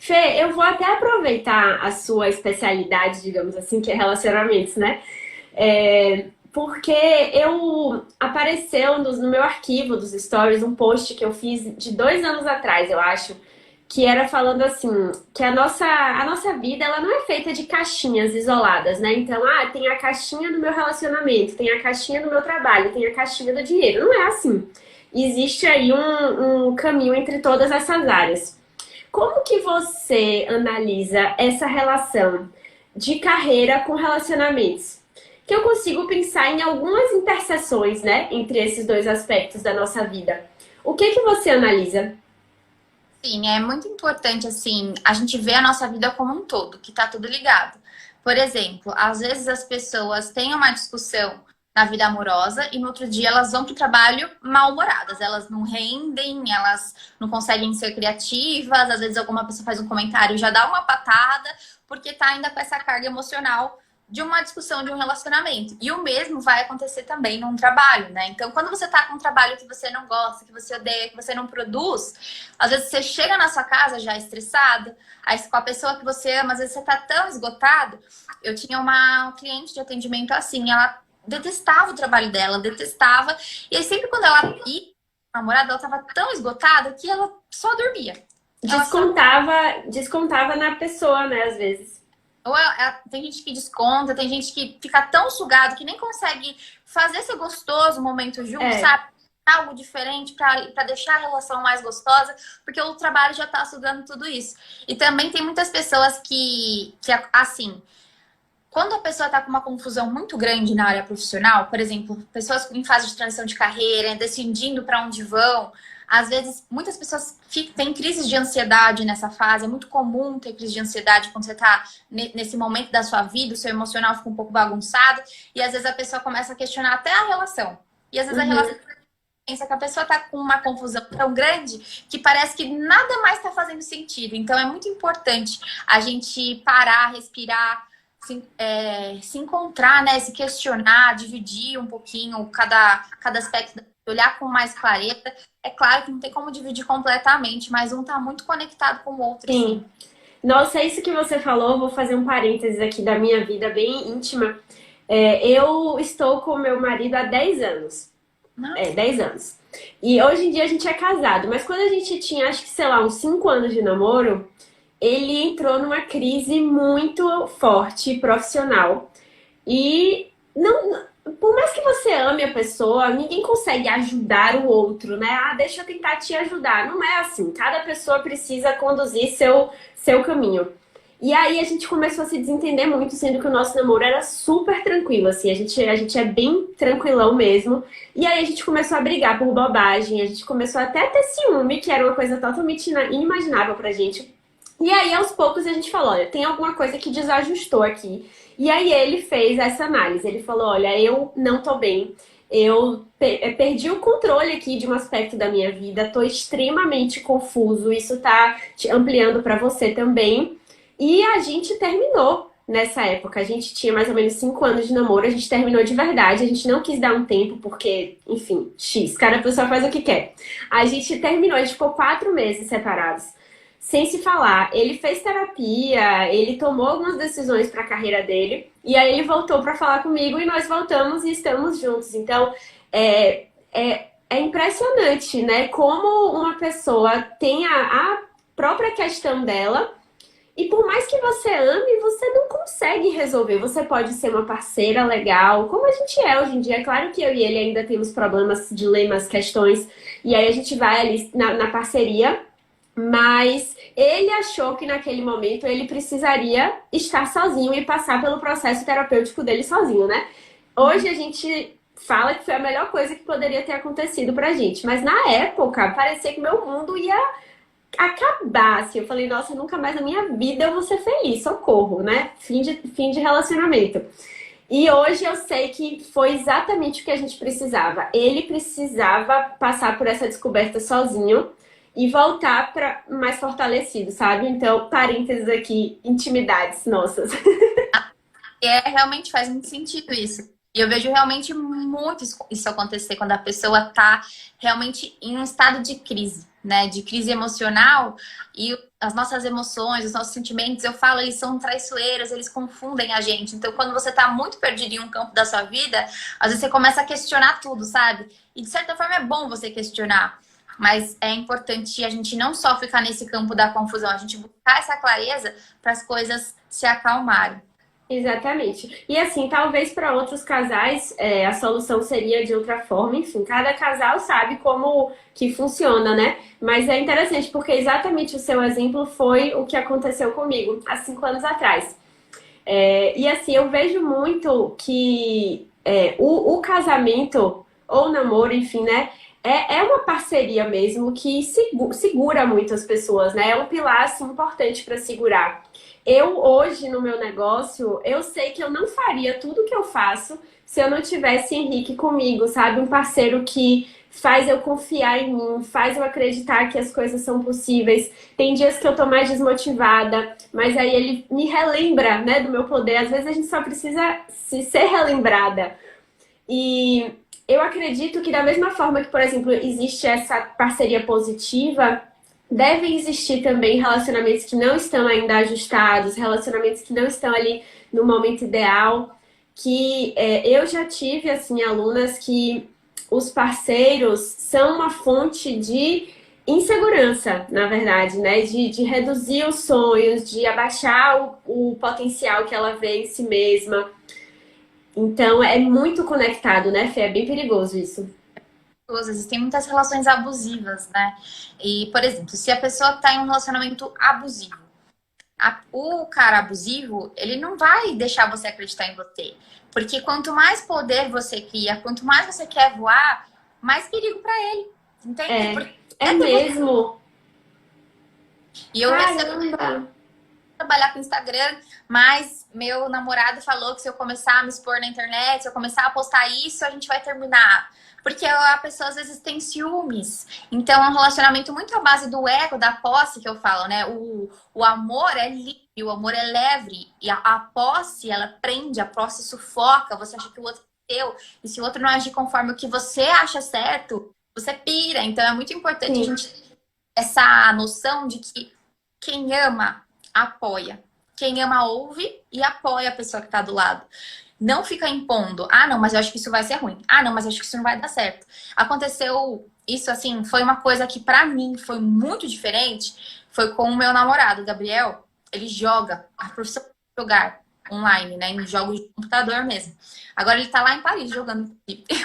Fê, eu vou até aproveitar a sua especialidade, digamos assim, que é relacionamentos, né? Porque eu apareceu no meu arquivo dos stories um post que eu fiz de 2 anos atrás, eu acho, que era falando assim, que a nossa vida ela não é feita de caixinhas isoladas, né? Então, tem a caixinha do meu relacionamento, tem a caixinha do meu trabalho, tem a caixinha do dinheiro. Não é assim. Existe aí um caminho entre todas essas áreas. Como que você analisa essa relação de carreira com relacionamentos? Que eu consigo pensar em algumas interseções, né, entre esses dois aspectos da nossa vida. O que que você analisa? Sim, é muito importante, assim, a gente ver a nossa vida como um todo, que tá tudo ligado. Por exemplo, às vezes as pessoas têm uma discussão na vida amorosa e no outro dia elas vão pro trabalho mal-humoradas, elas não rendem, elas não conseguem ser criativas, às vezes alguma pessoa faz um comentário e já dá uma patada, porque tá ainda com essa carga emocional de uma discussão de um relacionamento. E o mesmo vai acontecer também num trabalho, né? Então, quando você tá com um trabalho que você não gosta, que você odeia, que você não produz, às vezes você chega na sua casa já estressado, aí com a pessoa que você ama, às vezes você tá tão esgotado. Eu tinha uma cliente de atendimento assim, ela detestava o trabalho dela, detestava. E aí sempre quando ela ia, a namorada, ela tava tão esgotada que ela só dormia. Ela só Descontava na pessoa, né, às vezes. tem gente que desconta, tem gente que fica tão sugado que nem consegue fazer ser gostoso o momento junto, É. sabe? Algo diferente para deixar a relação mais gostosa, porque o trabalho já tá sugando tudo isso. E também tem muitas pessoas que assim, quando a pessoa está com uma confusão muito grande na área profissional, por exemplo, pessoas em fase de transição de carreira, decidindo para onde vão, às vezes muitas pessoas têm crises de ansiedade nessa fase. É muito comum ter crise de ansiedade quando você está nesse momento da sua vida, o seu emocional fica um pouco bagunçado e às vezes a pessoa começa a questionar até a relação. E às vezes a Uhum. relação pensa que a pessoa está com uma confusão tão grande que parece que nada mais está fazendo sentido. Então é muito importante a gente parar, respirar, se encontrar, né? Se questionar, dividir um pouquinho cada aspecto, olhar com mais clareza. É claro que não tem como dividir completamente, mas um está muito conectado com o outro, Sim. sim. Nossa, isso que você falou, vou fazer um parênteses aqui da minha vida bem íntima. Eu estou com meu marido há 10 anos. Nossa. 10 anos. E hoje em dia a gente é casado, mas quando a gente tinha, acho que, sei lá, uns 5 anos de namoro, ele entrou numa crise muito forte profissional. E não, por mais que você ame a pessoa, ninguém consegue ajudar o outro, né? Deixa eu tentar te ajudar. Não é assim. Cada pessoa precisa conduzir seu caminho. E aí a gente começou a se desentender muito, sendo que o nosso namoro era super tranquilo, assim, a gente é bem tranquilão mesmo. E aí a gente começou a brigar por bobagem, a gente começou até a ter ciúme, que era uma coisa totalmente inimaginável pra gente. E aí, aos poucos, a gente falou, olha, tem alguma coisa que desajustou aqui. E aí ele fez essa análise. Ele falou, olha, eu não tô bem. Perdi o controle aqui de um aspecto da minha vida. Tô extremamente confuso. Isso tá te ampliando para você também. E a gente terminou nessa época. A gente tinha mais ou menos 5 anos de namoro. A gente terminou de verdade. A gente não quis dar um tempo porque, enfim, X. Cada pessoa faz o que quer. A gente terminou. A gente ficou 4 meses separados sem se falar. Ele fez terapia, ele tomou algumas decisões para a carreira dele, e aí ele voltou para falar comigo e nós voltamos e estamos juntos. Então, é impressionante, né? Como uma pessoa tem a própria questão dela. E por mais que você ame, você não consegue resolver. Você pode ser uma parceira legal, como a gente é hoje em dia. É claro que eu e ele ainda temos problemas, dilemas, questões. E aí a gente vai ali na parceria, mas ele achou que naquele momento ele precisaria estar sozinho e passar pelo processo terapêutico dele sozinho, né? Hoje a gente fala que foi a melhor coisa que poderia ter acontecido pra gente, mas na época parecia que meu mundo ia acabar. Assim, eu falei, nossa, nunca mais na minha vida eu vou ser feliz, socorro, né? Fim de relacionamento. E hoje eu sei que foi exatamente o que a gente precisava. Ele precisava passar por essa descoberta sozinho e voltar para mais fortalecido, sabe? Então, parênteses aqui, intimidades nossas. Realmente faz muito sentido isso. E eu vejo realmente muito isso acontecer quando a pessoa tá realmente em um estado de crise. né, de crise emocional, e as nossas emoções, os nossos sentimentos, eu falo, eles são traiçoeiros, eles confundem a gente. Então, quando você tá muito perdido em um campo da sua vida, às vezes você começa a questionar tudo, sabe? E de certa forma é bom você questionar. Mas é importante a gente não só ficar nesse campo da confusão, a gente buscar essa clareza para as coisas se acalmarem. Exatamente. E assim, talvez para outros casais a solução seria de outra forma. Enfim, cada casal sabe como que funciona, né? Mas é interessante porque exatamente o seu exemplo foi o que aconteceu comigo há 5 anos atrás. E assim, eu vejo muito que o casamento ou namoro, enfim, né? É uma parceria mesmo que segura muitas pessoas, né? É um pilar assim, importante para segurar. Eu hoje no meu negócio, eu sei que eu não faria tudo que eu faço se eu não tivesse Henrique comigo, sabe? Um parceiro que faz eu confiar em mim, faz eu acreditar que as coisas são possíveis. Tem dias que eu tô mais desmotivada, mas aí ele me relembra, né, do meu poder. Às vezes a gente só precisa se ser relembrada. E eu acredito que da mesma forma que, por exemplo, existe essa parceria positiva, devem existir também relacionamentos que não estão ainda ajustados, relacionamentos que não estão ali no momento ideal, que eu já tive, assim, alunas que os parceiros são uma fonte de insegurança, na verdade, né? De reduzir os sonhos, de abaixar o potencial que ela vê em si mesma. Então, é muito conectado, né, Fê? É bem perigoso isso. Existem muitas relações abusivas, né? E, por exemplo, se a pessoa está em um relacionamento abusivo, o cara abusivo, ele não vai deixar você acreditar em você. Porque quanto mais poder você cria, quanto mais você quer voar, mais perigo para ele. Entende? Porque É mesmo. e eu recebo Caramba! trabalhar com Instagram, mas meu namorado falou que se eu começar a me expor na internet, se eu começar a postar isso, a gente vai terminar. Porque a pessoa às vezes tem ciúmes. Então é um relacionamento muito à base do ego, da posse que eu falo, né? O amor é livre, o amor é leve. E a posse, ela prende, a posse sufoca. Você acha que o outro é teu. E se o outro não agir conforme o que você acha certo, você pira. Então é muito importante a Sim. gente ter essa noção de que quem ama apoia. Quem ama ouve e apoia a pessoa que tá do lado. Não fica impondo. Ah, não, mas eu acho que isso vai ser ruim. Ah, não, mas eu acho que isso não vai dar certo. Aconteceu isso assim, foi uma coisa que pra mim foi muito diferente. Foi com o meu namorado, Gabriel. Ele joga, a profissão de jogar online, né? Em jogos de computador mesmo. Agora ele tá lá em Paris jogando.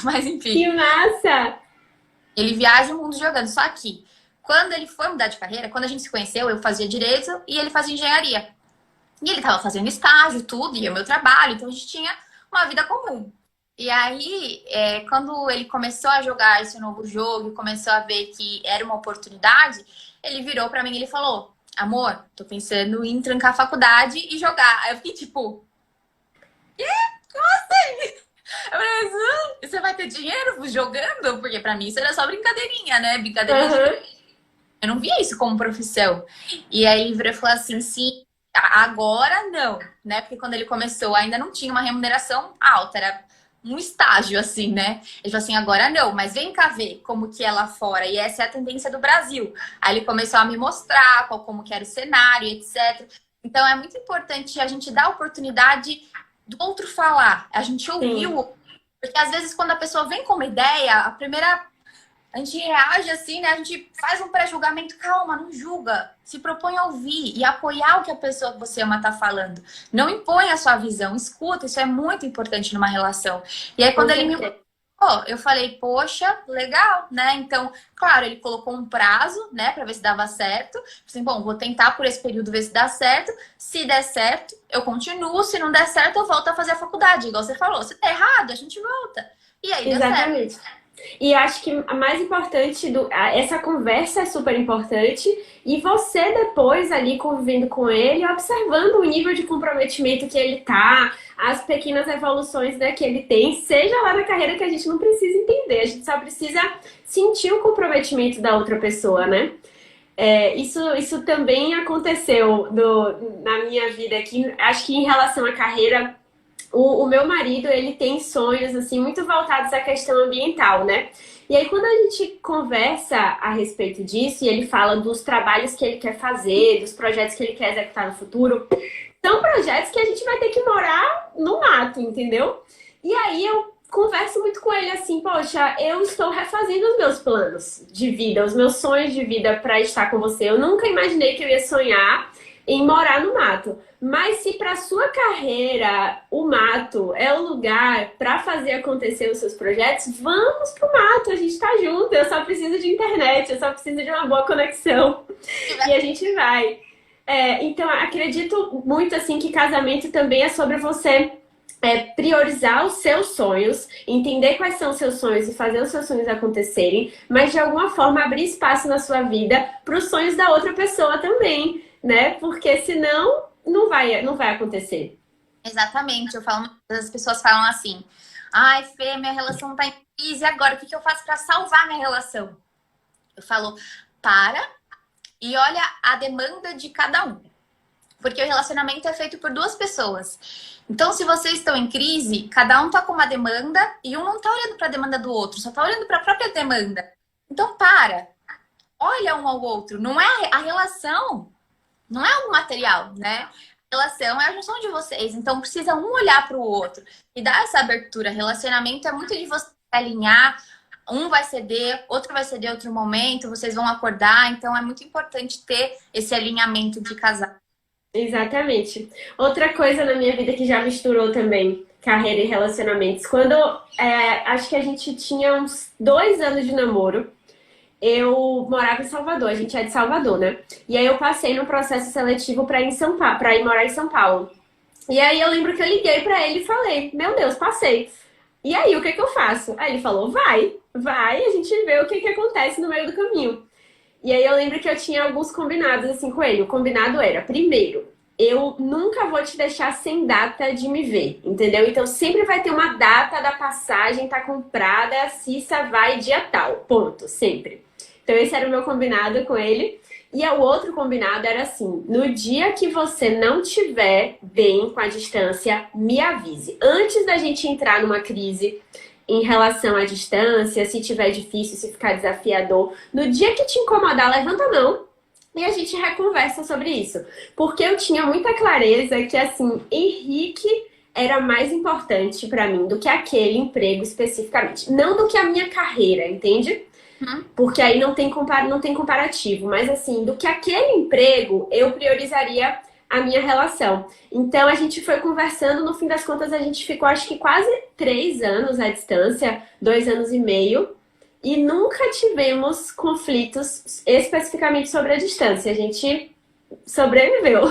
Mas enfim. Que massa! Ele viaja o mundo jogando. Só que, quando ele foi mudar de carreira, quando a gente se conheceu, eu fazia direito e ele fazia engenharia. E ele tava fazendo estágio, tudo, e o meu trabalho, então a gente tinha uma vida comum. E aí, quando ele começou a jogar esse novo jogo, começou a ver que era uma oportunidade, ele virou pra mim e ele falou: amor, tô pensando em trancar a faculdade e jogar. Aí eu fiquei tipo, quê? Como assim? Eu falei, você vai ter dinheiro jogando? Porque pra mim isso era só brincadeirinha, né? Brincadeirinha de... Eu não via isso como profissão. E aí ele virou e falou assim, sim, agora não, né? Porque quando ele começou ainda não tinha uma remuneração alta, era um estágio assim, né? Ele falou assim, agora não, mas vem cá ver como que é lá fora. E essa é a tendência do Brasil. Aí ele começou a me mostrar como que era o cenário, etc. Então é muito importante a gente dar a oportunidade do outro falar, a gente ouvir o outro. Porque às vezes quando a pessoa vem com uma ideia, a gente reage assim, né? A gente faz um pré-julgamento. Calma, não julga. Se propõe a ouvir e apoiar o que a pessoa que você ama tá falando. Não impõe a sua visão. Escuta, isso é muito importante numa relação. E aí, quando ele me falou, eu falei, poxa, legal, né? Então, claro, ele colocou um prazo, né? Pra ver se dava certo. Assim, bom, vou tentar por esse período ver se dá certo. Se der certo, eu continuo. Se não der certo, eu volto a fazer a faculdade. Igual você falou. Se der errado, a gente volta. E aí, deu certo. E acho que a mais importante, essa conversa é super importante. E você depois ali convivendo com ele, observando o nível de comprometimento que ele tá, as pequenas evoluções, né, que ele tem, seja lá na carreira, que a gente não precisa entender, a gente só precisa sentir o comprometimento da outra pessoa, né? Isso também aconteceu na minha vida aqui. Acho que em relação à carreira, o meu marido, ele tem sonhos, assim, muito voltados à questão ambiental, né? E aí, quando a gente conversa a respeito disso, e ele fala dos trabalhos que ele quer fazer, dos projetos que ele quer executar no futuro, são projetos que a gente vai ter que morar no mato, entendeu? E aí eu converso muito com ele assim, poxa, eu estou refazendo os meus planos de vida, os meus sonhos de vida para estar com você. Eu nunca imaginei que eu ia sonhar em morar no mato. Mas se para sua carreira o mato é o lugar para fazer acontecer os seus projetos, vamos pro mato, a gente tá junto. Eu só preciso de internet, eu só preciso de uma boa conexão. E a gente vai. Então, acredito muito assim que casamento também é sobre você priorizar os seus sonhos, entender quais são os seus sonhos e fazer os seus sonhos acontecerem, mas de alguma forma abrir espaço na sua vida para os sonhos da outra pessoa também, né? Porque senão não vai acontecer. Exatamente. Eu falo, as pessoas falam assim: ai, Fê, minha relação tá em crise agora, o que eu faço para salvar minha relação? Eu falo, para e olha a demanda de cada um. Porque o relacionamento é feito por duas pessoas. Então, se vocês estão em crise, cada um tá com uma demanda e um não tá olhando para a demanda do outro, só tá olhando para a própria demanda. Então, olha um ao outro. Não é a relação, não é algo material, né? A relação é a junção de vocês. Então, precisa um olhar para o outro e dar essa abertura. Relacionamento é muito de você alinhar. Um vai ceder, outro vai ceder outro momento, vocês vão acordar. Então, é muito importante ter esse alinhamento de casal. Exatamente. Outra coisa na minha vida que já misturou também carreira e relacionamentos. Quando acho que a gente tinha uns 2 anos de namoro, eu morava em Salvador, a gente é de Salvador, né? E aí eu passei no processo seletivo para ir morar em São Paulo. E aí eu lembro que eu liguei para ele e falei, meu Deus, passei. E aí, o que que eu faço? Aí ele falou, vai, a gente vê o que que acontece no meio do caminho. E aí eu lembro que eu tinha alguns combinados assim com ele. O combinado era, primeiro, eu nunca vou te deixar sem data de me ver, entendeu? Então sempre vai ter uma data da passagem, tá comprada, a Cissa vai dia tal, ponto, sempre. Então esse era o meu combinado com ele. E o outro combinado era assim, no dia que você não tiver bem com a distância, me avise. Antes da gente entrar numa crise em relação à distância, se tiver difícil, se ficar desafiador, no dia que te incomodar, levanta a mão e a gente reconversa sobre isso. Porque eu tinha muita clareza que, assim, Henrique era mais importante pra mim do que aquele emprego especificamente. Não do que a minha carreira, entende? Porque aí não tem comparativo. Mas, assim, do que aquele emprego, eu priorizaria a minha relação. Então a gente foi conversando, no fim das contas a gente ficou acho que quase 3 anos à distância, 2 anos e meio, e nunca tivemos conflitos especificamente sobre a distância. A gente sobreviveu.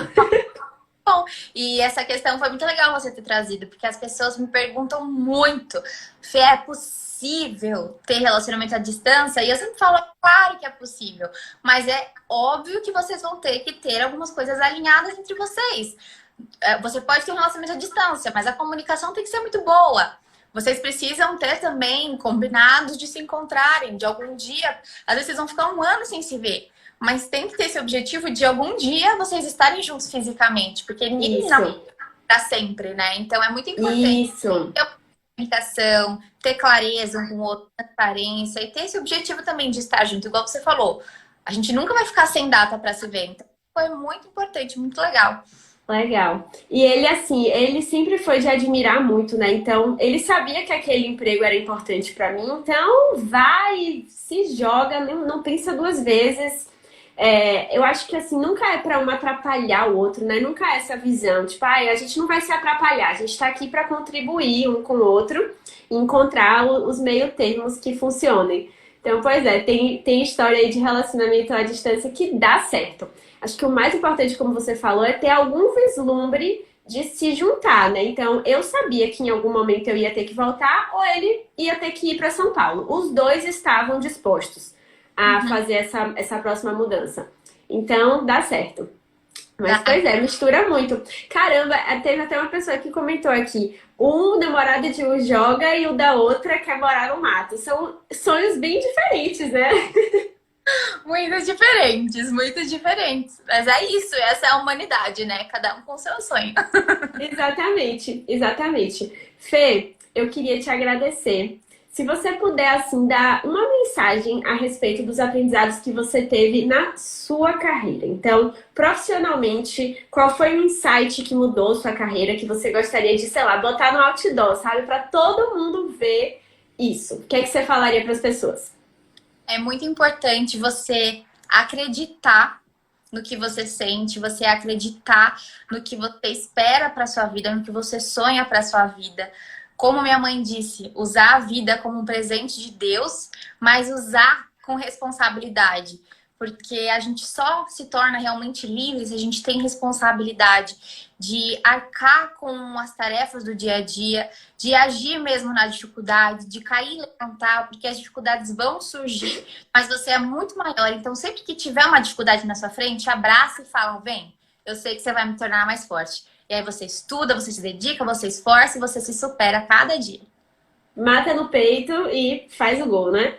Bom, e essa questão foi muito legal você ter trazido, porque as pessoas me perguntam muito, Fê, é possível ter relacionamento à distância? E eu sempre falo, claro que é possível, mas é óbvio que vocês vão ter que ter algumas coisas alinhadas entre vocês. Você pode ter um relacionamento à distância, mas a comunicação tem que ser muito boa. Vocês precisam ter também combinados de se encontrarem, de algum dia. Às vezes vocês vão ficar 1 ano sem se ver. Mas tem que ter esse objetivo de algum dia vocês estarem juntos fisicamente. Porque ninguém não para sempre, né? Então é muito importante Isso. ter comunicação, ter clareza um com o outro, transparência. E ter esse objetivo também de estar junto, igual você falou. A gente nunca vai ficar sem data para se ver. Então foi muito importante, muito legal. Legal. E ele, assim, ele sempre foi de admirar muito, né? Então, ele sabia que aquele emprego era importante pra mim. Então, vai, se joga, não pensa 2 vezes. Eu acho que, assim, nunca é pra um atrapalhar o outro, né? Nunca é essa visão. Tipo, a gente não vai se atrapalhar. A gente tá aqui pra contribuir um com o outro e encontrar os meio termos que funcionem. Então, pois é, tem história aí de relacionamento à distância que dá certo. Acho que o mais importante, como você falou, é ter algum vislumbre de se juntar, né? Então, eu sabia que em algum momento eu ia ter que voltar ou ele ia ter que ir para São Paulo. Os dois estavam dispostos a fazer essa próxima mudança. Então, dá certo. Mas, pois é, mistura muito. Caramba, teve até uma pessoa que comentou aqui. O namorado de um joga e o da outra quer morar no mato. São sonhos bem diferentes, né? Muito diferentes, muito diferentes. Mas é isso, essa é a humanidade, né? Cada um com seu sonho. Exatamente, exatamente. Fê, eu queria te agradecer. Se você puder, assim, dar uma mensagem a respeito dos aprendizados que você teve na sua carreira. Então, profissionalmente, qual foi o insight que mudou sua carreira que você gostaria de, sei lá, botar no outdoor, sabe? Para todo mundo ver isso. O que é que você falaria para as pessoas? É muito importante você acreditar no que você sente, você acreditar no que você espera para sua vida, no que você sonha para sua vida. Como minha mãe disse, usar a vida como um presente de Deus, mas usar com responsabilidade. Porque a gente só se torna realmente livre se a gente tem responsabilidade de arcar com as tarefas do dia a dia, de agir mesmo na dificuldade, de cair e levantar, porque as dificuldades vão surgir, mas você é muito maior. Então, sempre que tiver uma dificuldade na sua frente, abraça e fala, vem, eu sei que você vai me tornar mais forte. E aí você estuda, você se dedica, você esforça e você se supera a cada dia. Mata no peito e faz o gol, né?